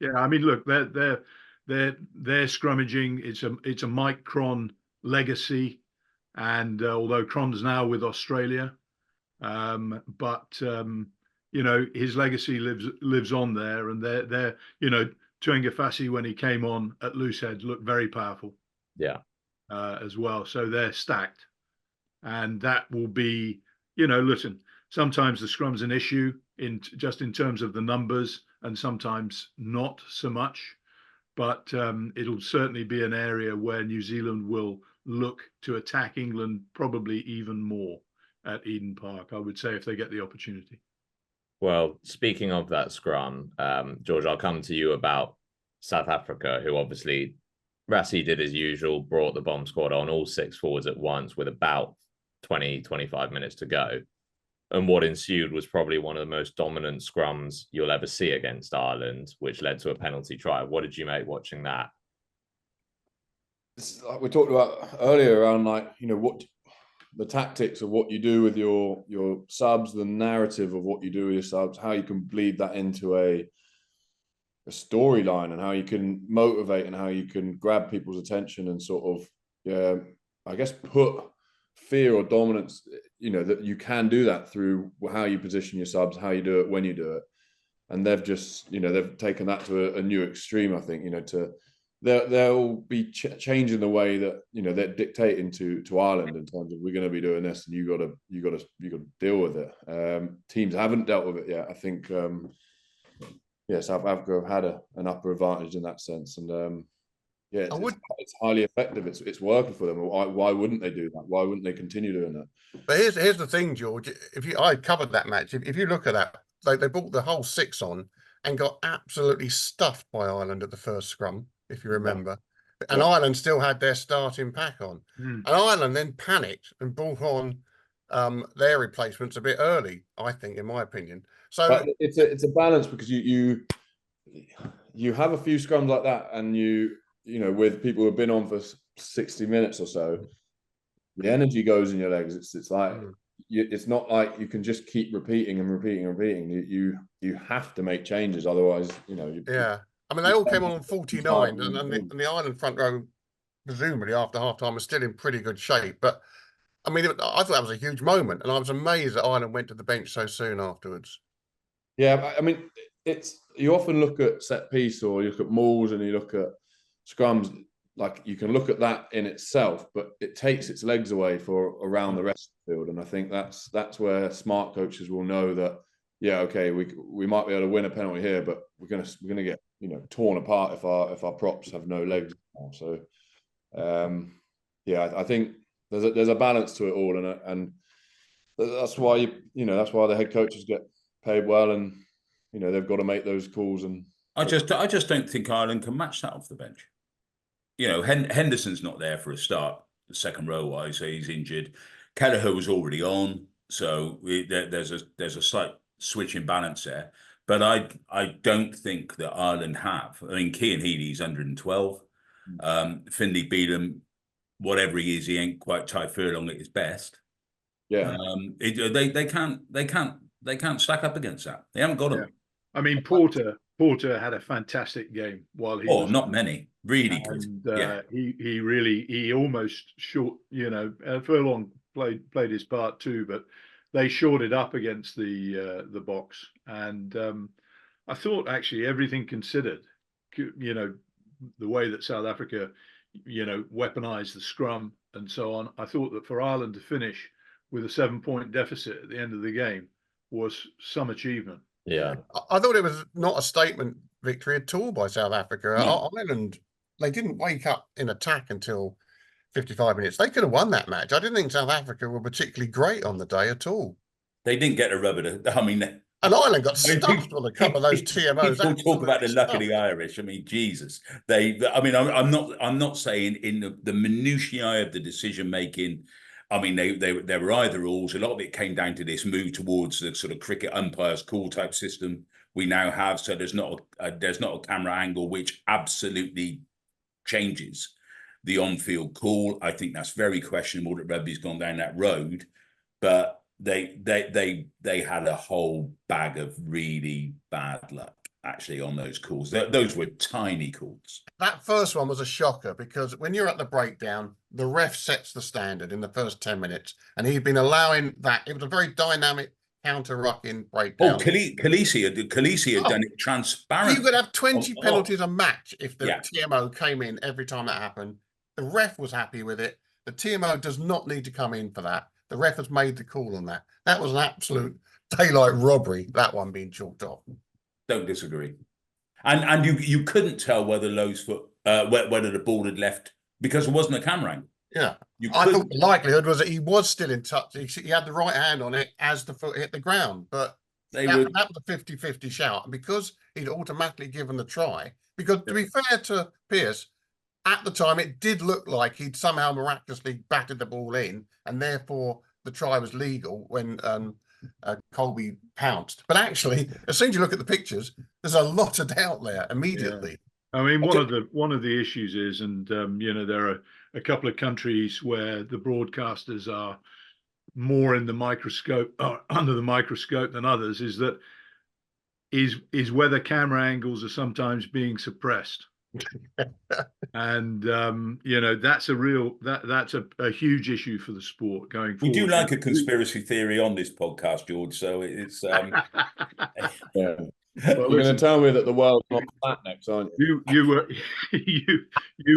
Yeah. I mean, look, they're scrummaging. It's a Mike Cron legacy, and although Cron's now with Australia, but his legacy lives on there, and they're Tuangafasi, when he came on at Looseheads, looked very powerful. Yeah. As well. So they're stacked. And that will be, listen, sometimes the scrum's an issue in terms of the numbers, and sometimes not so much. But it'll certainly be an area where New Zealand will look to attack England probably even more at Eden Park, I would say, if they get the opportunity. Well, speaking of that scrum, George, I'll come to you about South Africa, who obviously Rassie did as usual, brought the bomb squad on, all 6 forwards at once with about 20-25 minutes to go. And what ensued was probably one of the most dominant scrums you'll ever see against Ireland, which led to a penalty try. What did you make watching that? It's like we talked about earlier around, what the tactics of what you do with your subs, the narrative of what you do with your subs, how you can bleed that into a storyline, and how you can motivate and how you can grab people's attention and sort of, I guess, put fear or dominance, that you can do that through how you position your subs, how you do it, when you do it. And they've just, they've taken that to a new extreme, I think, they'll be changing the way that, they're dictating to Ireland in terms of, we're going to be doing this and you got to deal with it. Teams haven't dealt with it yet. I think, South Africa have had an upper advantage in that sense, and it's highly effective. It's working for them. Why wouldn't they do that? Why wouldn't they continue doing that? But here's the thing, George. I covered that match. If you look at that, they brought the whole 6 on and got absolutely stuffed by Ireland at the first scrum, if you remember. Yeah. And Ireland still had their starting pack on, and Ireland then panicked and brought on their replacements a bit early, I think, in my opinion. So but it's a balance, because you have a few scrums like that, and with people who have been on for 60 minutes or so, the energy goes in your legs. It's like it's not like you can just keep repeating and repeating and repeating. You have to make changes, otherwise, Yeah, I mean, they all came on 49, and the Ireland front row, presumably after half time, was still in pretty good shape. But I mean, I thought that was a huge moment, and I was amazed that Ireland went to the bench so soon afterwards. Yeah, I mean, you often look at set piece, or you look at mauls, and you look at scrums. Like, you can look at that in itself, but it takes its legs away for around the rest of the field. And I think that's where smart coaches will know that, okay, we might be able to win a penalty here, but we're gonna get torn apart if our props have no legs. So I think there's a balance to it all, and that's why that's why the head coaches get paid well, and they've got to make those calls. And I just don't think Ireland can match that off the bench. Henderson's not there for a start, the second row wise, so he's injured. Gallagher was already on, so there's a slight switch in balance there. But I don't think that Ireland have. I mean, Cian Healy's 112. Finlay Beedham, whatever he is, he ain't quite Ty Furlong at his best. Yeah, they can't stack up against that. They haven't got him. I mean, Porter had a fantastic game while he was not many. Really good. He almost short, Furlong played his part too, but they shored it up against the box. And I thought, actually, everything considered, the way that South Africa, weaponized the scrum and so on, I thought that for Ireland to finish with a 7-point deficit at the end of the game was some achievement. Yeah, I thought it was not a statement victory at all by South Africa. No. Ireland, they didn't wake up in attack until 55 minutes. They could have won that match. I didn't think South Africa were particularly great on the day at all. They didn't get a rubber. And Ireland got stuffed on a couple of those TMOs. People talk about the luck of the Irish. I mean, Jesus. I'm not saying in the minutiae of the decision making. I mean, they were either alls. A lot of it came down to this move towards the sort of cricket umpires call type system we now have. So there's not a camera angle, which absolutely changes the on-field call. I think that's very questionable that rugby's gone down that road, but they had a whole bag of really bad luck actually on those calls. Those were tiny calls. That first one was a shocker because when you're at the breakdown, the ref sets the standard in the first 10 minutes, and he'd been allowing that. It was a very dynamic counter-rucking breakdown. Oh, Khaleesi had done it transparent. You could have 20 penalties a match if the TMO came in every time that happened. The ref was happy with it. The TMO does not need to come in for that. The ref has made the call on that. That was an absolute daylight robbery, that one being chalked off. Don't disagree. And you couldn't tell whether Lowe's foot, whether the ball had left because there wasn't a camera angle. Yeah. I thought the likelihood was that he was still in touch. He had the right hand on it as the foot hit the ground. But that was a 50-50 shout. And because he'd automatically given the try, because to be fair to Pearce, at the time, it did look like he'd somehow miraculously batted the ball in, and therefore the try was legal when Colby pounced. But actually, as soon as you look at the pictures, there's a lot of doubt there immediately. Yeah. I mean, one of the issues is, and there are a couple of countries where the broadcasters are more in the microscope, under the microscope than others. Is whether camera angles are sometimes being suppressed. And that's a huge issue for the sport going forward. We do like a conspiracy theory on this podcast, George, so it's yeah. Well, you're going to tell me that the world's not flat next, aren't you? You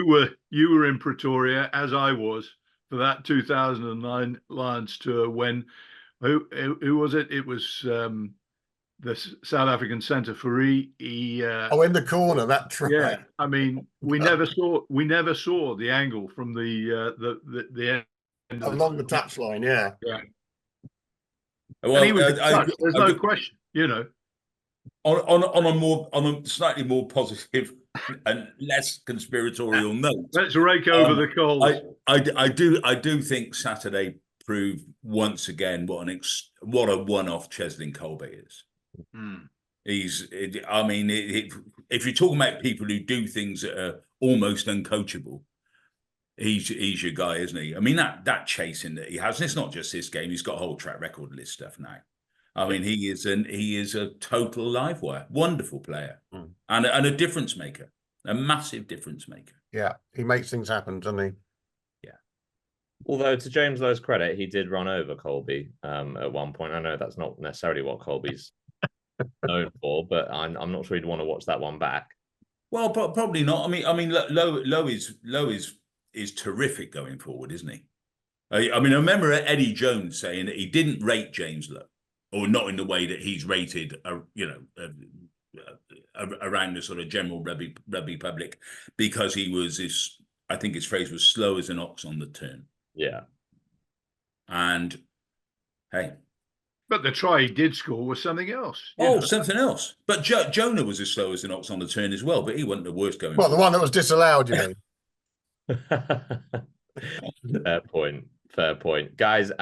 were in Pretoria, as I was, for that 2009 Lions tour when who was it? It was the South African centre for in the corner, that try. Yeah, I mean, we never saw the angle from the end along the touchline. Yeah. Well, and he was there's no question, On a slightly more positive and less conspiratorial note, let's rake over the coals. I do think Saturday proved once again what a one-off Cheslin Colby is. If you're talking about people who do things that are almost uncoachable, he's your guy, isn't he? I mean, that chasing that he has, and it's not just this game. He's got a whole track record of this stuff now. I mean, he is a total live wire, wonderful player, and a difference maker, a massive difference maker. Yeah, he makes things happen, doesn't he? Yeah. Although to James Lowe's credit, he did run over Colby at one point. I know that's not necessarily what Colby's known for, but I'm not sure you'd want to watch that one back. Well, probably not. I mean, Lowe is terrific going forward, isn't he? I mean, I remember Eddie Jones saying that he didn't rate James Lowe, or not in the way that he's rated, around the sort of general rugby public, because he was I think his phrase was slow as an ox on the turn. Yeah. And hey. But the try he did score was something else. Something else. But Jonah was as slow as an ox on the turn as well, but he wasn't the worst going. Well, the one that was disallowed, you mean? Fair point. Guys,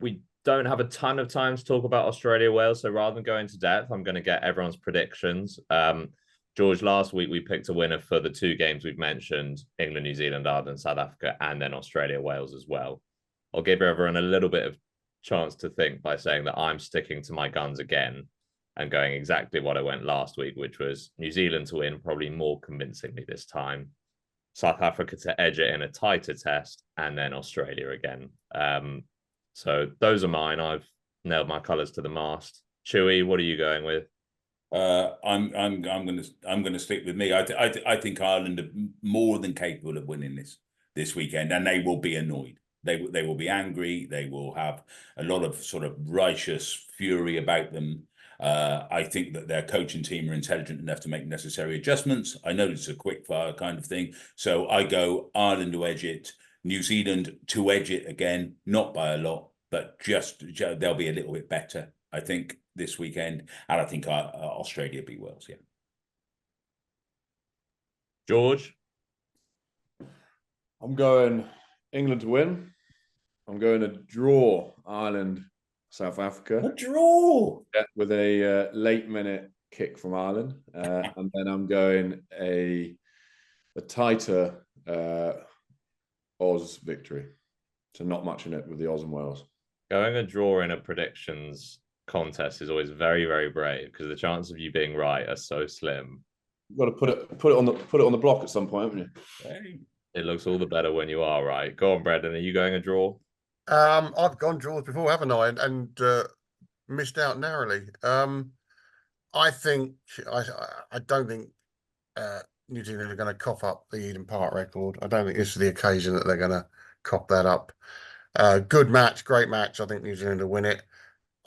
we don't have a ton of time to talk about Australia-Wales, so rather than go into depth, I'm going to get everyone's predictions. George, last week we picked a winner for the two games we've mentioned, England, New Zealand, Ireland, South Africa, and then Australia-Wales as well. I'll give everyone a little bit of chance to think by saying that I'm sticking to my guns again and going exactly what I went last week, which was New Zealand to win, probably more convincingly this time, South Africa to edge it in a tighter test, and then Australia again. So those are mine. I've nailed my colours to the mast. Chewy, what are you going with? I'm going to stick with me. I think Ireland are more than capable of winning this weekend, and they will be annoyed. They will be angry. They will have a lot of sort of righteous fury about them. I think that their coaching team are intelligent enough to make necessary adjustments. I know it's a quick fire kind of thing. So I go Ireland to edge it, New Zealand to edge it again, not by a lot, but just they'll be a little bit better, I think, this weekend. And I think Australia beat Wales, yeah. George? I'm going England to win. I'm going to draw Ireland, South Africa. A draw! Yeah, with a late minute kick from Ireland. And then I'm going a tighter Oz victory. So not much in it with the Oz and Wales. Going a draw in a predictions contest is always very, very brave because the chances of you being right are so slim. You've got to put it on the block at some point, haven't you? Hey. It looks all the better when you are right. Go on, Brendan. Are you going a draw? I've gone draws before, haven't I? And missed out narrowly. I don't think New Zealand are going to cough up the Eden Park record. I don't think this is the occasion that they're going to cough that up. Good match, great match. I think New Zealand will win it.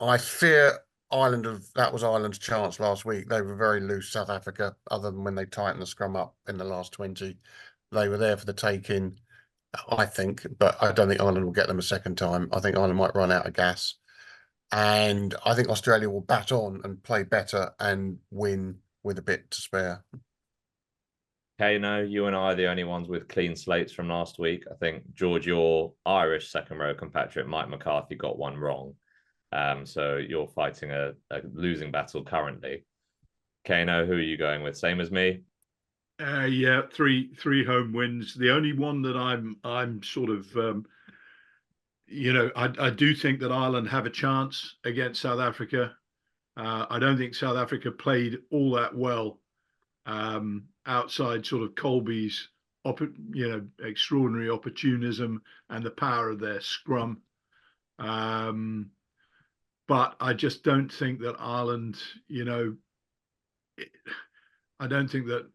I fear that was Ireland's chance last week. They were very loose, South Africa, other than when they tightened the scrum up in the last 20. They were there for the taking, I think, but I don't think Ireland will get them a second time. I think Ireland might run out of gas. And I think Australia will bat on and play better and win with a bit to spare. Okay, no, you and I are the only ones with clean slates from last week. I think, George, your Irish second row compatriot, Mike McCarthy, got one wrong. So you're fighting a losing battle currently. Kano, who are you going with? Same as me? Yeah, three home wins. The only one that I'm sort of I do think that Ireland have a chance against South Africa. I don't think South Africa played all that well outside sort of Colby's extraordinary opportunism and the power of their scrum. But I just don't think that Ireland, I don't think that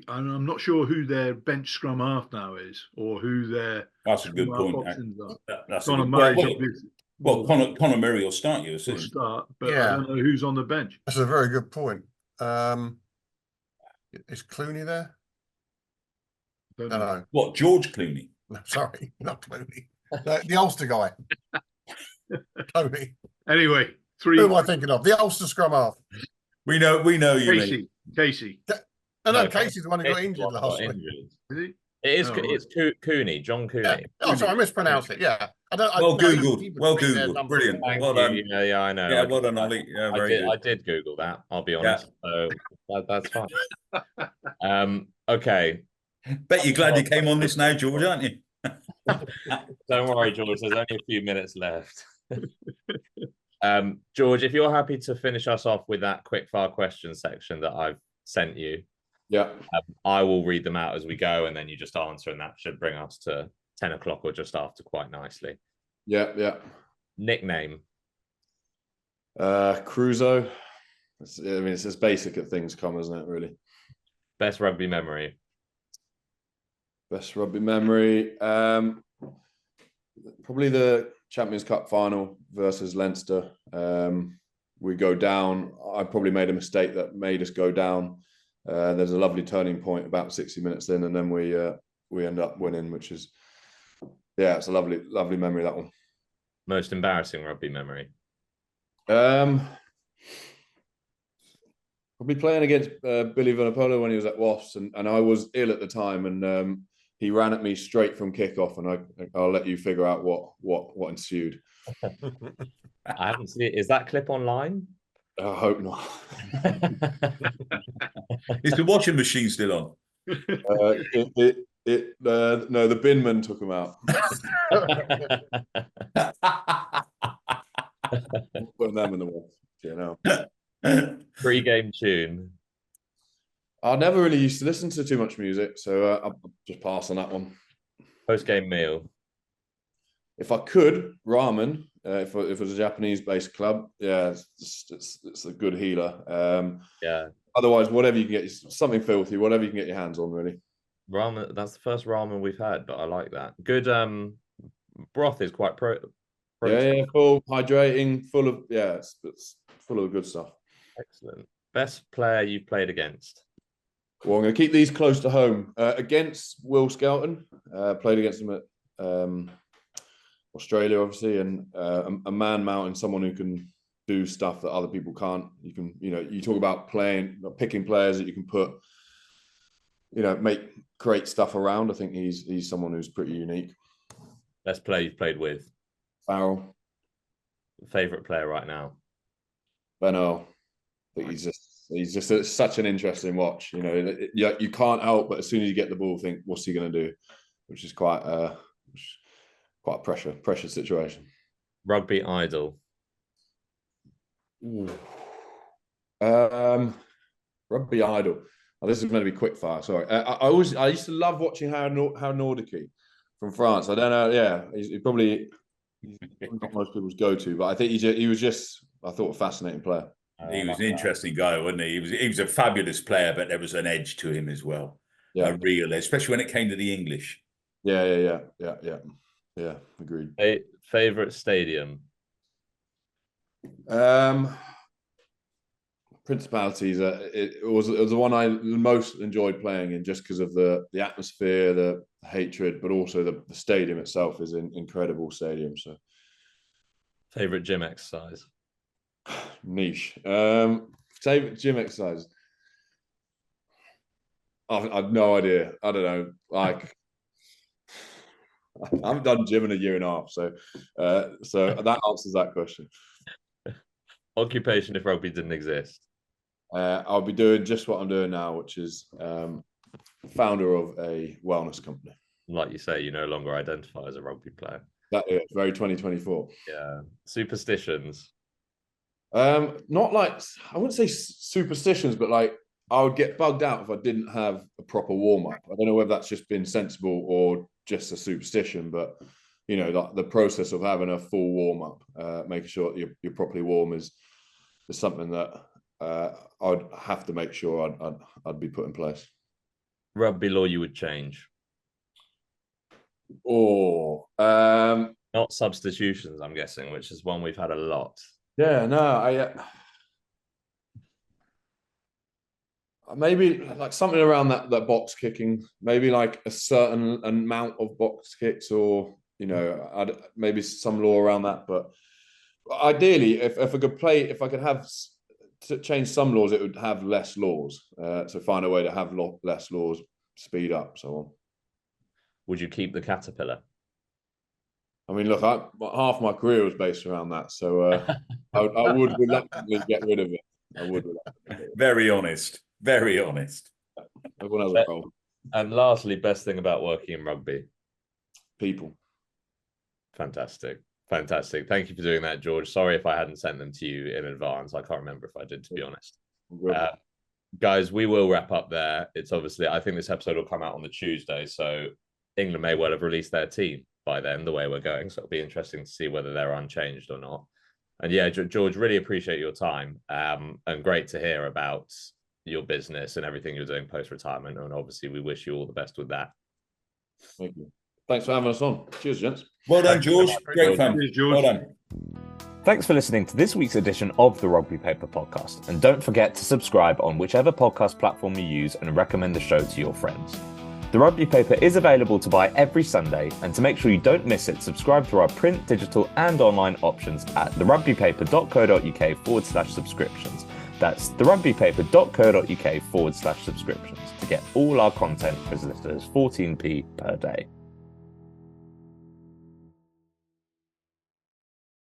I'm not sure who their bench scrum half now is or who their That's a good point. options are. That's Conor a good Murray's well, Conor Murray will start you soon. will start, but Yeah. I don't know who's on the bench. That's a very good point. Is Clooney there? Don't No, know. no. What, George Clooney? No, sorry, not Clooney. The Ulster guy. Clooney. Anyway, Who am I thinking of? The Ulster scrum half. We know you, mate. Casey. No, Casey's the one who got injured last week. Is he? It's Cooney, John Cooney. Yeah. Oh, sorry, I mispronounced it. Yeah. Well Googled. Well Googled. Brilliant. Thank Well you. done. Yeah, I know. Yeah, well done, Ollie. Yeah, very good. I did Google that. I'll be honest. So that's fine. Okay. Bet you're glad you came on this now, George, aren't you? Don't worry, George. There's only a few minutes left. George, if you're happy to finish us off with that quickfire question section that I've sent you, Yeah. I will read them out as we go, and then you just answer, and that should bring us to 10 o'clock or just after quite nicely. Yeah. Nickname? Cruiso. It's as basic as things come, isn't it, really? Best rugby memory? Best rugby memory. Probably the Champions Cup final versus Leinster. We go down. I probably made a mistake that made us go down. There's a lovely turning point about 60 minutes in, and then we end up winning, which is, it's a lovely memory, that one. Most embarrassing rugby memory? Probably playing against Billy Vunipola when he was at Wasps, and I was ill at the time, and he ran at me straight from kickoff, and I'll let you figure out what ensued. I haven't seen it. Is that clip online? I hope not. Is the washing machine still on? No, the binman took him out. Putting them in the wall. Pre-game tune? I never really used to listen to too much music, so I'll just pass on that one. Post-game meal? If I could, ramen. If it was a Japanese-based club, it's a good healer. Otherwise, whatever you can get, something filthy, whatever you can get your hands on, really. Ramen. That's the first ramen we've had, but I like that. Good. Broth is quite pro. Yeah, full, hydrating, full of it's full of good stuff. Excellent. Best player you've played against? Well, I'm going to keep these close to home. Against Will Skelton, played against him at Australia, obviously, and a man mountain, someone who can do stuff that other people can't. You can, you talk about picking players that you can put, create stuff around. I think he's someone who's pretty unique. Best player you've played with? Farrell. Favorite player right now? Benno. I think he's He's just such an interesting watch. You know, you can't help but as soon as you get the ball, think, what's he going to do? Which is quite a pressure situation. Rugby idol. Rugby idol. Oh, this is going to be quick fire. Sorry. I used to love watching how Nordique from France. I don't know. Yeah, he's probably not most people's go-to, but I think he was just, I thought, a fascinating player. He was an interesting guy, wasn't he? He was a fabulous player, but there was an edge to him as well. Yeah, a real, especially when it came to the English. Yeah. Agreed. Favorite stadium. Principalities. It was the one I most enjoyed playing in, just because of the atmosphere, the hatred, but also the stadium itself is an incredible stadium. So, favorite gym exercise. Niche. Favorite gym exercise. I've no idea. I don't know. Like, I haven't done gym in a year and a half, so that answers that question. Occupation if rugby didn't exist. I'll be doing just what I'm doing now, which is founder of a wellness company. Like you say, you no longer identify as a rugby player. That is very 2024. Yeah. Superstitions. Not like, I wouldn't say superstitions, but like, I would get bugged out if I didn't have a proper warm-up. I don't know whether that's just been sensible or just a superstition, but you know, like the process of having a full warm-up, making sure that you're properly warm is something that I'd have to make sure I'd be put in place. Rugby law you would change. Or not substitutions, I'm guessing, which is one we've had a lot. Yeah, no, maybe like something around that box kicking, maybe like a certain amount of box kicks, or you know, maybe some law around that. But ideally, if I could have to change some laws, it would have less laws. To find a way to have less laws, speed up, so on. Would you keep the caterpillar? I mean, look, half my career was based around that, so I would reluctantly get rid of it. I would. Very honest. Very honest. Everyone has a problem. And lastly, best thing about working in rugby? People. Fantastic. Thank you for doing that, George. Sorry if I hadn't sent them to you in advance. I can't remember if I did, to be honest. Guys, we will wrap up there. It's obviously, I think this episode will come out on the Tuesday, so England may well have released their team by then, the way we're going. So it'll be interesting to see whether they're unchanged or not. And yeah, George, really appreciate your time, and great to hear about your business and everything you're doing post-retirement. And obviously, we wish you all the best with that. Thank you. Thanks for having us on. Cheers, gents. Well done, George. Great fun. Cheers, George. Well done. Thanks for listening to this week's edition of the Rugby Paper podcast. And don't forget to subscribe on whichever podcast platform you use and recommend the show to your friends. The Rugby Paper is available to buy every Sunday, and to make sure you don't miss it, subscribe to our print, digital and online options at therugbypaper.co.uk/subscriptions. That's therugbypaper.co.uk/subscriptions to get all our content for as little as 14p per day.